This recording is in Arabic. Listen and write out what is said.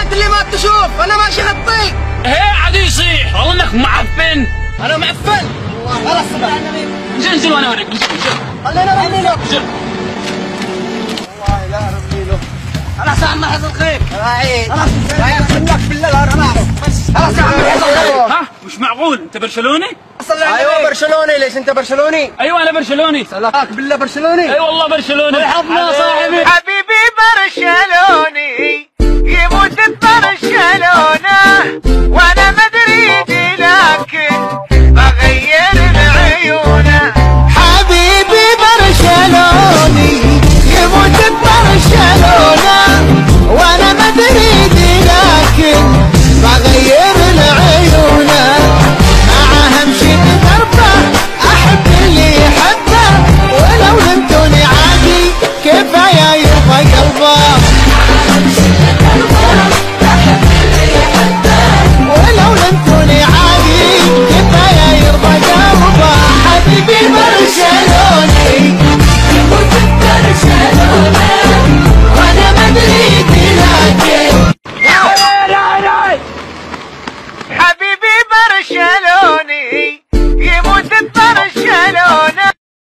انت اللي ما تشوف، انا ماشي خطيك. ايه عاد يصيح والله انك معفن. انا معفن والله. خلاص انزل وانا اوريك. انزل خلينا نرمي له. انزل. والله لا نرمي له. خلاص يا عم حصل خير. خلاص منك بالله لا رماه. خلاص يا عم حصل خير. ها مش معقول انت برشلوني؟ ايوه برشلوني. ليش انت برشلوني؟ ايوه انا برشلوني. سلاك بالله برشلوني. اي والله برشلوني. ويحفظنا صاحبي. حبيبي برشلوني يموت برشلونة وانا مدريدي لكن